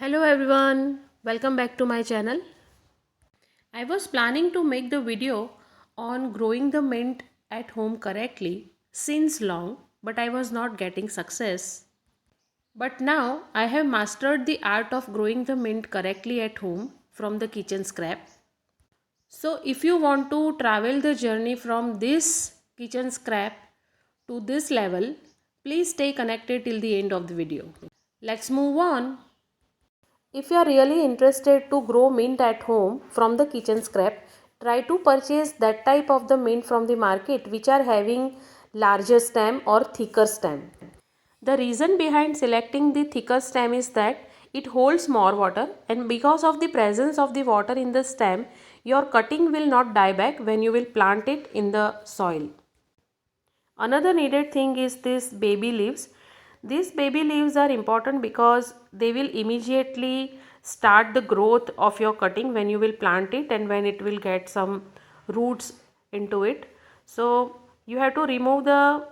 Hello everyone, welcome back to my channel. I was planning to make the video on growing the mint at home correctly since long, but I was not getting success. But now I have mastered the art of growing the mint correctly at home from the kitchen scrap. So if you want to travel the journey from this kitchen scrap to this level, please stay connected till the end of the video. Let's move on. If you are really interested to grow mint at home from the kitchen scrap, try to purchase that type of the mint from the market which are having larger stem or thicker stem. The reason behind selecting the thicker stem is that it holds more water, and because of the presence of the water in the stem, your cutting will not die back when you will plant it in the soil. Another needed thing is this baby leaves. These baby leaves are important because they will immediately start the growth of your cutting when you will plant it and when it will get some roots into it. So you have to remove the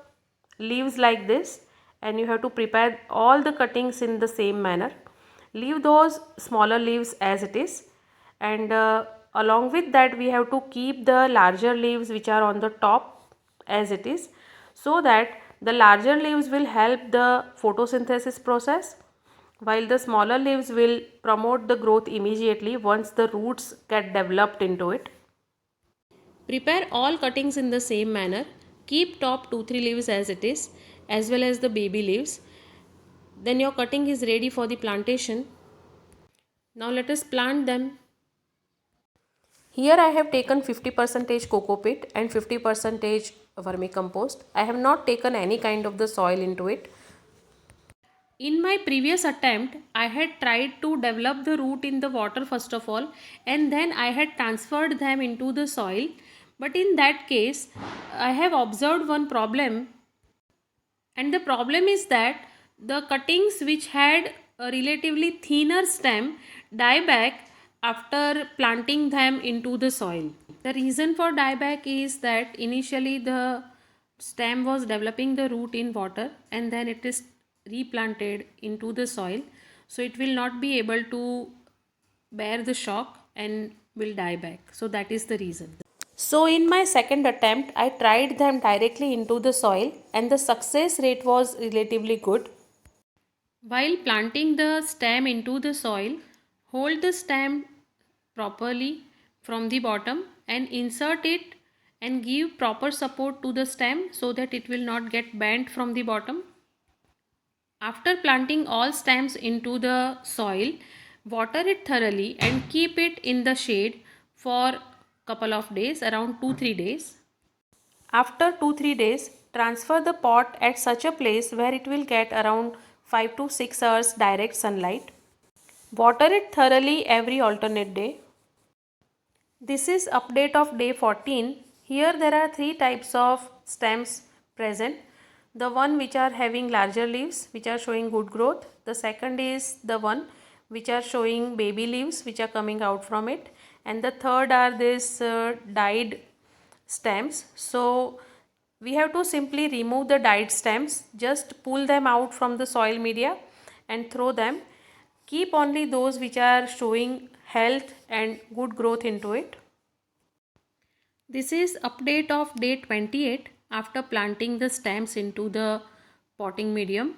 leaves like this, and you have to prepare all the cuttings in the same manner. Leave those smaller leaves as it is, and along with that we have to keep the larger leaves which are on the top as it is, so that the larger leaves will help the photosynthesis process, while the smaller leaves will promote the growth immediately once the roots get developed into it. Prepare all cuttings in the same manner. Keep top 2-3 leaves as it is, as well as the baby leaves. Then your cutting is ready for the plantation. Now let us plant them. Here I have taken 50% coco pit and 50% vermicompost. I have not taken any kind of the soil into it. In my previous attempt, I had tried to develop the root in the water first of all, and then I had transferred them into the soil. But in that case, I have observed one problem, and the problem is that the cuttings which had a relatively thinner stem die back after planting them into the soil. The reason for dieback is that initially the stem was developing the root in water, and then it is replanted into the soil, so it will not be able to bear the shock and will die back. So that is the reason. So in my second attempt, I tried them directly into the soil, and the success rate was relatively good. While planting the stem into the soil, hold the stem properly from the bottom and insert it and give proper support to the stem so that it will not get bent from the bottom. After planting all stems into the soil, water it thoroughly and keep it in the shade for couple of days, around 2-3 days. After 2-3 days, transfer the pot at such a place where it will get around 5 to 6 hours direct sunlight. Water it thoroughly every alternate day. This is update of day 14. Here there are 3 types of stems present. The one which are having larger leaves which are showing good growth. The second is the one which are showing baby leaves which are coming out from it. And the third are this dyed stems. So we have to simply remove the dyed stems, just pull them out from the soil media and throw them. Keep only those which are showing health and good growth into it. This is update of day 28 after planting the stems into the potting medium.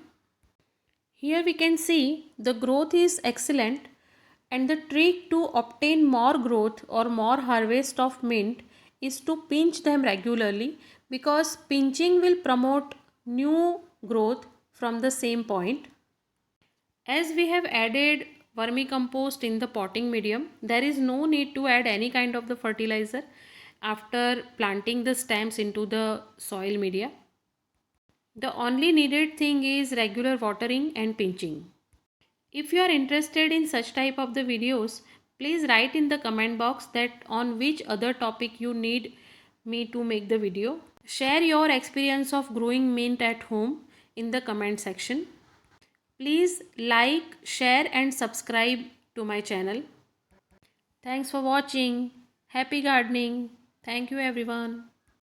Here we can see the growth is excellent, and the trick to obtain more growth or more harvest of mint is to pinch them regularly, because pinching will promote new growth from the same point. As we have added vermicompost in the potting medium, there is no need to add any kind of the fertilizer after planting the stems into the soil media. The only needed thing is regular watering and pinching. If you are interested in such type of the videos, please write in the comment box that on which other topic you need me to make the video. Share your experience of growing mint at home in the comment section. Please like, share and subscribe to my channel. Thanks for watching. Happy gardening. Thank you everyone.